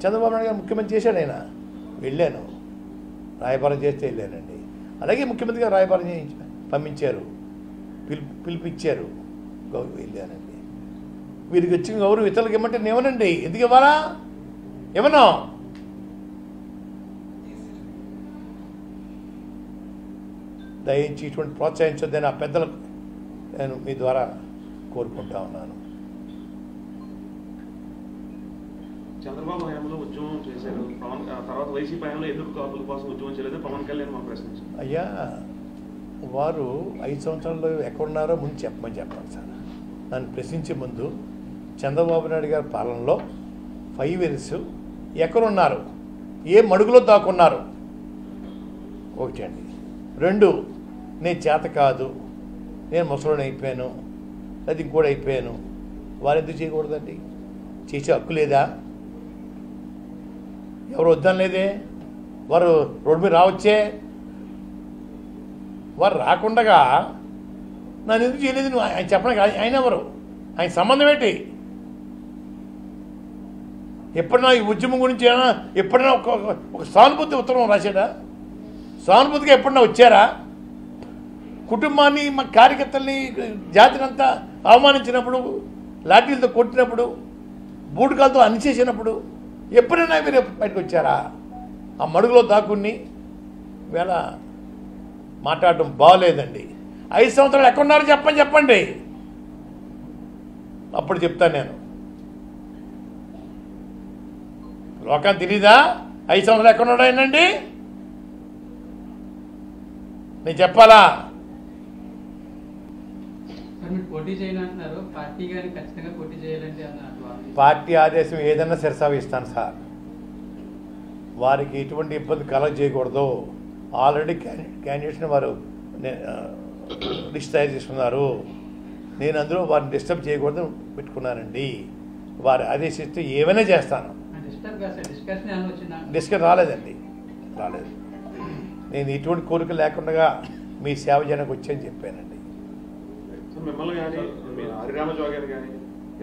చంద్రబాబు నాయుడు గారు ముఖ్యమంత్రి చేశాడు. ఆయన వెళ్ళాను, రాయబారం చేస్తే వెళ్ళానండి. అలాగే ముఖ్యమంత్రి గారు రాయబారం పంపించారు, పిలిపించారు, వెళ్ళానండి. వీరికి వచ్చిన గౌరవం ఇతరులకు ఇవ్వమంటే నేమనండి, ఎందుకు ఇవ్వాలా? ఏమన్నా దయించి ఇటువంటి ప్రోత్సహించొద్దని ఆ పెద్దలకు నేను మీ ద్వారా కోరుకుంటా ఉన్నాను. చంద్రబాబు హయాంలో ఉద్యమం చేశారు, తర్వాత వైసీపీ హయాంలో ఎందుకు కాపుల కోసం ఉద్యమం చేయలేదు పవన్ కళ్యాణ్ మనం ప్రశ్నించారు. అయ్యా, వారు 5 సంవత్సరాల్లో ఎక్కడున్నారో ముందు చెప్పమని చెప్పాలి సార్. నన్ను ప్రశ్నించే ముందు చంద్రబాబు నాయుడు గారి పాలనలో 5 ఇయర్స్ ఎక్కడున్నారు, ఏ మడుగులో దాక్కున్నారు? ఒకటి అండి. 2, నేను చేత కాదు, నేను ముసలోని అయిపోయాను, అది ఇంకోటి అయిపోయాను. వారు ఎందుకు చేయకూడదండి? చేసే హక్కు లేదా? ఎవరు వద్దని లేదే. వారు రోడ్డు మీద రావచ్చే. వారు రాకుండగా నన్ను ఎందుకు చేయలేదు నువ్వు ఆయన చెప్పడానికి? ఆయన ఎవరు? ఆయన సంబంధం ఏంటి? ఎప్పుడైనా ఈ ఉద్యమం గురించి ఎప్పుడైనా ఒక సానుభూతి ఉత్తరం రాశాడా? సానుభూతిగా ఎప్పుడన్నా వచ్చారా? కుటుంబాన్ని, మా కార్యకర్తల్ని, జాతిని అంతా అవమానించినప్పుడు, లాఠీలతో కొట్టినప్పుడు, బూటకాలతో అనిచేసినప్పుడు ఎప్పుడైనా మీరు బయటకు వచ్చారా? ఆ మడుగులో దాక్కుని వేళ మాట్లాడటం బాగోలేదండి. 5 సంవత్సరాలు ఎక్కడున్నారో చెప్పండి. అప్పుడు చెప్తాను నేను. లోకాన్ని తెలీదా 5 సంవత్సరాలు ఎక్కడున్నాడు ఆయనండి? నేను చెప్పాలా? పోటీ చేయాలంటున్నారు, పార్టీ గారిని ఖచ్చితంగా పోటీ చేయాలంటే పార్టీ ఆదేశం ఏదన్నా శిరసావిస్తాను సార్. వారికి ఎటువంటి ఇబ్బంది కలగ చేయకూడదు. ఆల్రెడీ క్యాండిడేట్స్ని వారు లిస్ట్ తయారు చేసుకున్నారు. నేను అందులో వారిని డిస్టర్బ్ చేయకూడదు పెట్టుకున్నానండి. వారు ఆదేశిస్తే ఏమైనా చేస్తాను. డిస్కషన్ రాలేదు. నేను ఎటువంటి కోరిక లేకుండా మీ సేవ చేయడానికి వచ్చాయని చెప్పానండి. మిమ్మల్ని కానీ మీ హరిరామజోగాన్ని కానీ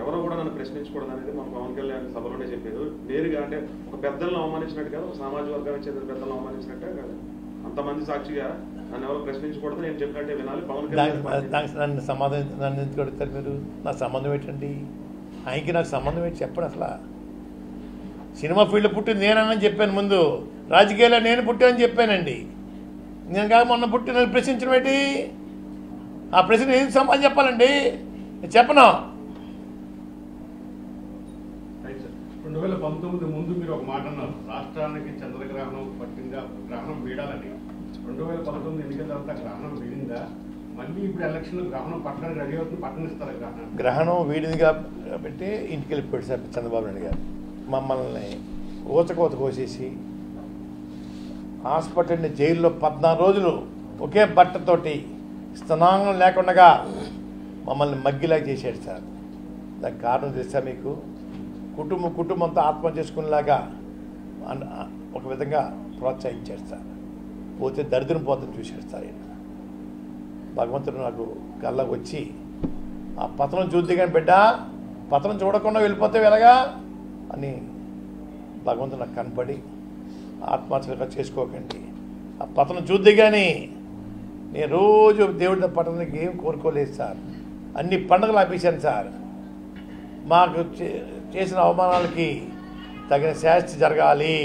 ఎవరో కూడా నన్ను ప్రశ్నించకూడదు అనేది మన పవన్ కళ్యాణ్ సభలోనే చెప్పారు. నేరుగా అంటే ఒక పెద్దలను అవమానించినట్టు కాదు, ఒక సామాజిక వర్గానికి చెందిన పెద్దలను అవమానించినట్టే కాదు, అంతమంది సాక్షిగా నన్ను ఎవరు ప్రశ్నించకూడదు, నేను చెప్పినట్టే వినాలి. పవన్ కళ్యాణ్ నన్ను సమాధానం నన్ను ఎందుకు అడుగుతారు మీరు? నా సంబంధం ఏంటండి? ఆయనకి నాకు సంబంధం ఏంటి చెప్పండి. అసలు సినిమా ఫీల్డ్ పుట్టింది నేనని చెప్పాను ముందు, రాజకీయాల్లో నేను పుట్టానని చెప్పానండి. నేను కాక మొన్న పుట్టి నన్ను ప్రశ్నించడం ఏంటి? ఆ ప్రశ్న ఏం సమాధానం చెప్పాలండి? నేను చెప్పను. 2019 ముందు మీరు ఒక మాట అన్నారు, రాష్ట్రానికి చంద్రగ్రహణం పట్టిందా, గ్రహణం వీడాలని. 2019 ఎన్నికల తర్వాత గ్రహణం వీడిందా? మళ్ళీ ఇప్పుడు ఎలక్షన్ గ్రహణం పట్టడానికి రెడీ అవుతుంది, పట్టణిస్తారు గ్రహణం వీడింది కాబట్టి ఇంటికి వెళ్ళిపోయాడు సార్ చంద్రబాబు నాయుడు గారు. మమ్మల్ని ఊచకోత కోసేసి హాస్పిటల్ని జైల్లో 14 రోజులు ఒకే బట్టతోటి స్తనాంగం లేకుండా మమ్మల్ని మగ్గిలా చేశాడు సార్. దానికి కారణం తెలుసా మీకు? కుటుంబంతో ఆత్మహత్య చేసుకునేలాగా ఒక విధంగా ప్రోత్సహించాడు సార్. పోతే దరిద్రం పోతుంది చూశాడు సార్. భగవంతుడు నాకు కళ్ళకు వచ్చి ఆ పతనం చూద్ది కానీ బిడ్డ, పతనం చూడకుండా వెళ్ళిపోతే ఎలాగా అని భగవంతుడు నాకు కనపడి ఆత్మహత్య చేసుకోకండి, ఆ పతనం చూద్ది కానీ నేను రోజు దేవుడి పట్టణానికి ఏం కోరుకోలేదు సార్. అన్ని పండుగలు ఆపేశాను సార్. మాకు చేసిన అవమానాలకి తగిన శాస్తి జరగాలి.